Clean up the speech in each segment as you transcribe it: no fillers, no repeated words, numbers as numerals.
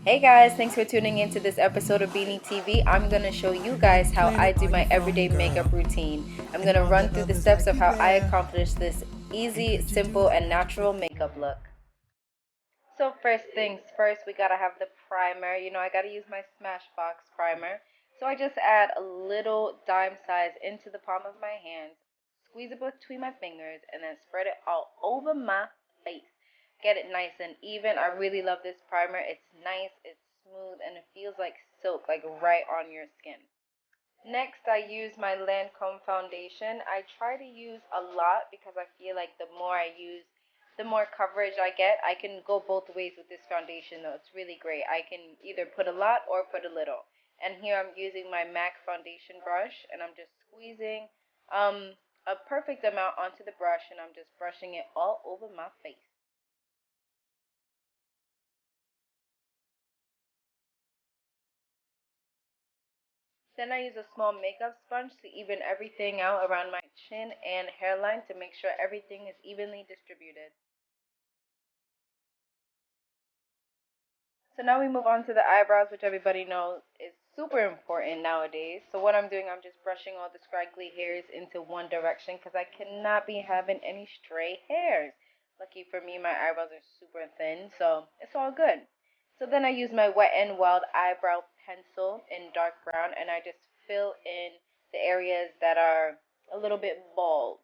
Hey guys, thanks for tuning into this episode of Beanie TV. I'm going to show you guys how I do my everyday makeup routine. I'm going to run through the steps of how I accomplish this easy, simple, and natural makeup look. So first things first, we gotta have the primer. I gotta use my Smashbox primer. So I just add a little dime size into the palm of my hand, squeeze it between my fingers, and then spread it all over my face. Get it nice and even. I really love this primer. It's nice, it's smooth, and it feels like silk, like right on your skin. Next, I use my Lancome Foundation. I try to use a lot because I feel like the more I use, the more coverage I get. I can go both ways with this foundation though. It's really great. I can either put a lot or put a little. And here I'm using my MAC foundation brush and I'm just squeezing a perfect amount onto the brush and I'm just brushing it all over my face. Then I use a small makeup sponge to even everything out around my chin and hairline to make sure everything is evenly distributed. So now we move on to the eyebrows, which everybody knows is super important nowadays. So what I'm doing, I'm just brushing all the scraggly hairs into one direction because I cannot be having any stray hairs. Lucky for me, my eyebrows are super thin, so it's all good. So then I use my Wet n Wild eyebrow pencil in dark brown and I just fill in the areas that are a little bit bald.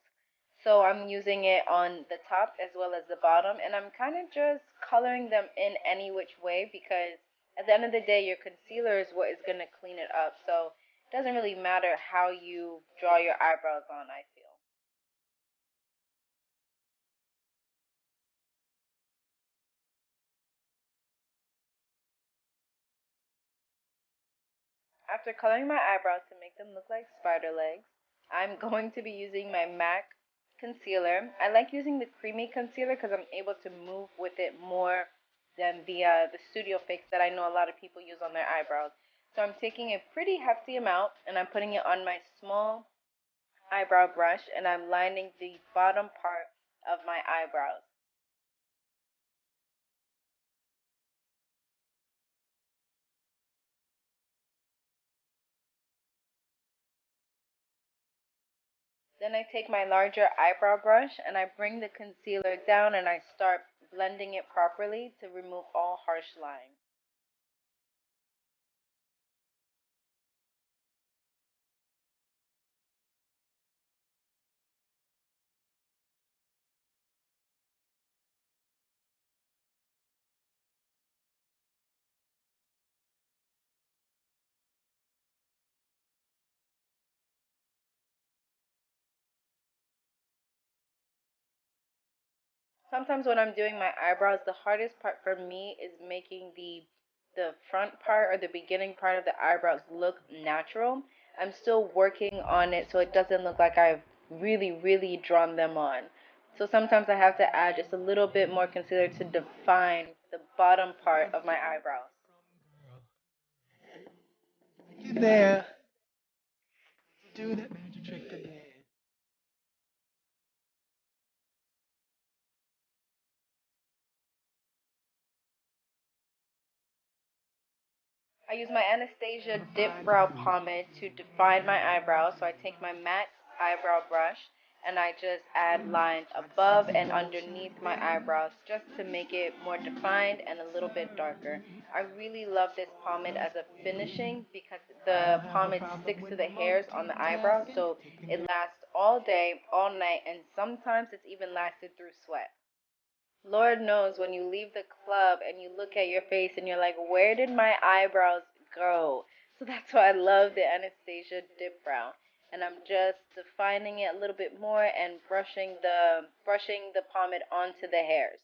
So I'm using it on the top as well as the bottom, and I'm kind of just coloring them in any which way because at the end of the day, your concealer is what is going to clean it up. So it doesn't really matter how you draw your eyebrows on, I feel. After coloring my eyebrows to make them look like spider legs, I'm going to be using my MAC concealer. I like using the creamy concealer because I'm able to move with it more than the Studio Fix that I know a lot of people use on their eyebrows. So I'm taking a pretty hefty amount and I'm putting it on my small eyebrow brush and I'm lining the bottom part of my eyebrows. Then I take my larger eyebrow brush and I bring the concealer down and I start blending it properly to remove all harsh lines. Sometimes when I'm doing my eyebrows, the hardest part for me is making the front part or the beginning part of the eyebrows look natural. I'm still working on it so it doesn't look like I've really drawn them on. So sometimes I have to add just a little bit more concealer to define the bottom part of my eyebrows. You there, do that magic trick again. I use my Anastasia Dipbrow Pomade to define my eyebrows. So I take my MAC eyebrow brush and I just add lines above and underneath my eyebrows just to make it more defined and a little bit darker. I really love this pomade as a finishing because the pomade sticks to the hairs on the eyebrows so it lasts all day, all night, and sometimes it's even lasted through sweat. Lord knows when you leave the club and you look at your face and you're like, where did my eyebrows go? So that's why I love the Anastasia Dip Brow. And I'm just defining it a little bit more and brushing the pomade onto the hairs.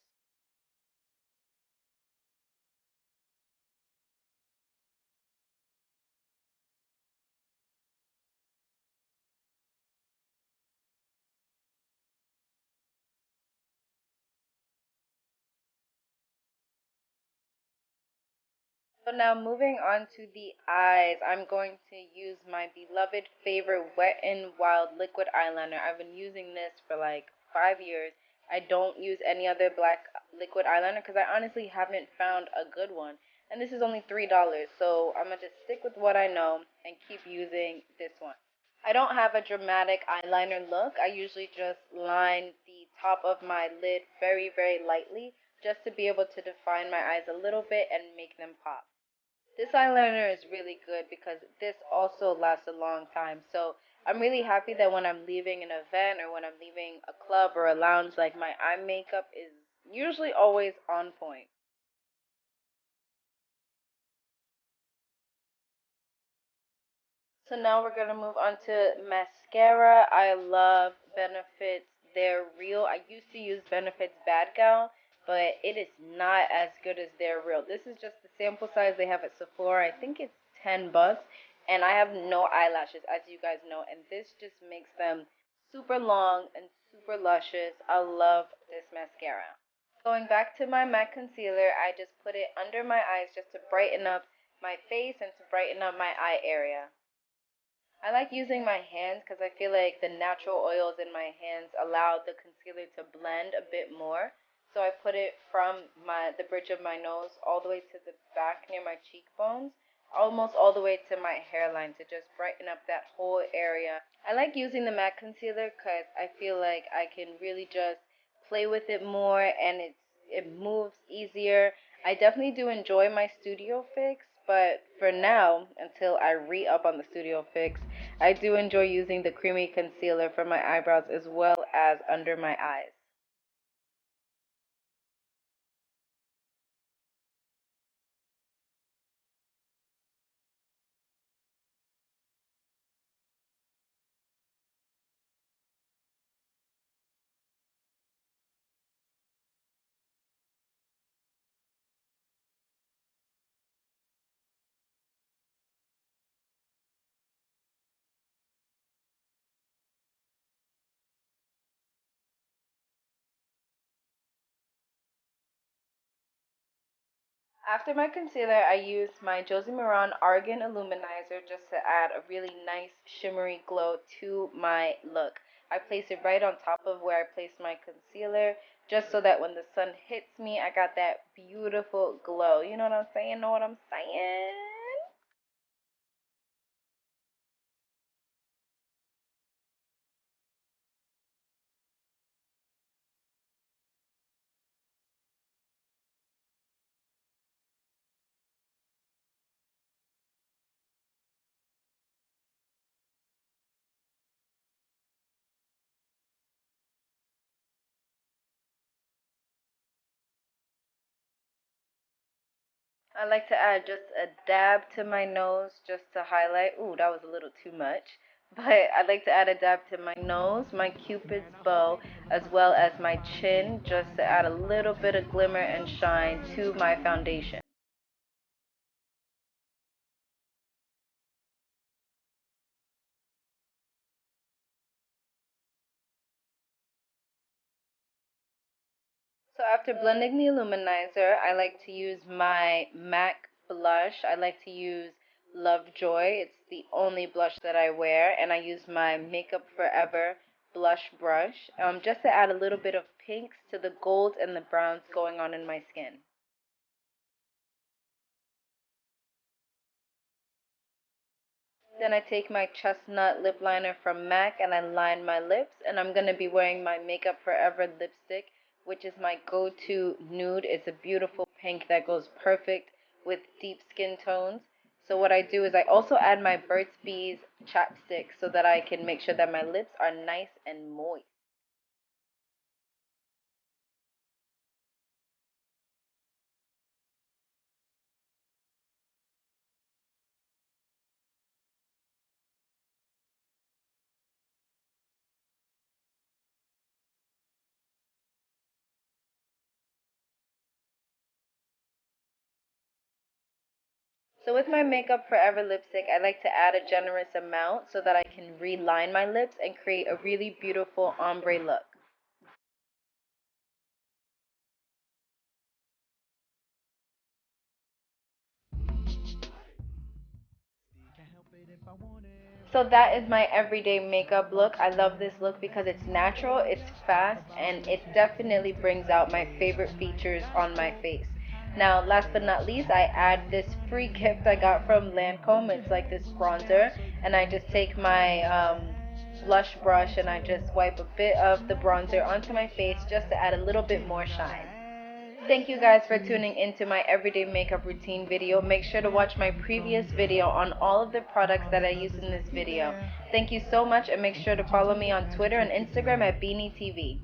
So now moving on to the eyes, I'm going to use my beloved favorite Wet n Wild liquid eyeliner. I've been using this for like 5 years. I don't use any other black liquid eyeliner because I honestly haven't found a good one. and this is only $3, so I'm gonna just stick with what I know and keep using this one. I don't have a dramatic eyeliner look. I usually just line the top of my lid very, very lightly just to be able to define my eyes a little bit and make them pop. This eyeliner is really good because this also lasts a long time. So I'm really happy that when I'm leaving an event or when I'm leaving a club or a lounge, like my eye makeup is usually always on point. So now we're gonna move on to mascara. I love Benefits. They're real. I used to use Benefits Bad Gal, but it is not as good as their real. This is just the sample size they have at Sephora. I think it's $10, and I have no eyelashes, as you guys know, and this just makes them super long and super luscious. I love this mascara. Going back to my MAC concealer, I just put it under my eyes just to brighten up my face and to brighten up my eye area. I like using my hands because I feel like the natural oils in my hands allow the concealer to blend a bit more. So I put it from the bridge of my nose all the way to the back near my cheekbones, almost all the way to my hairline to just brighten up that whole area. I like using the matte concealer because I feel like I can really just play with it more and it moves easier. I definitely do enjoy my studio fix, but for now, until I re-up on the studio fix, I do enjoy using the creamy concealer for my eyebrows as well as under my eyes. After my concealer, I use my Josie Maran Argan Illuminizer just to add a really nice shimmery glow to my look. I place it right on top of where I placed my concealer just so that when the sun hits me, I got that beautiful glow. You know what I'm saying? Know what I'm saying? I like to add just a dab to my nose just to highlight. Ooh, that was a little too much. But I like to add a dab to my nose, my cupid's bow, as well as my chin, just to add a little bit of glimmer and shine to my foundation. So after blending the illuminizer, I like to use my MAC blush. I like to use Lovejoy. It's the only blush that I wear, and I use my Makeup Forever blush brush just to add a little bit of pinks to the gold and the browns going on in my skin. Then I take my chestnut lip liner from MAC and I line my lips, and I'm going to be wearing my Makeup Forever lipstick, which is my go-to nude. It's a beautiful pink that goes perfect with deep skin tones. So what I do is I also add my Burt's Bees chapstick so that I can make sure that my lips are nice and moist. So with my Makeup Forever lipstick, I like to add a generous amount so that I can reline my lips and create a really beautiful ombre look. So that is my everyday makeup look. I love this look because it's natural, it's fast, and it definitely brings out my favorite features on my face. Now, last but not least, I add this free gift I got from Lancome. It's like this bronzer, and I just take my blush brush and I just wipe a bit of the bronzer onto my face just to add a little bit more shine. Thank you guys for tuning into my everyday makeup routine video. Make sure to watch my previous video on all of the products that I use in this video. Thank you so much, and make sure to follow me on Twitter and Instagram at BeanieTV.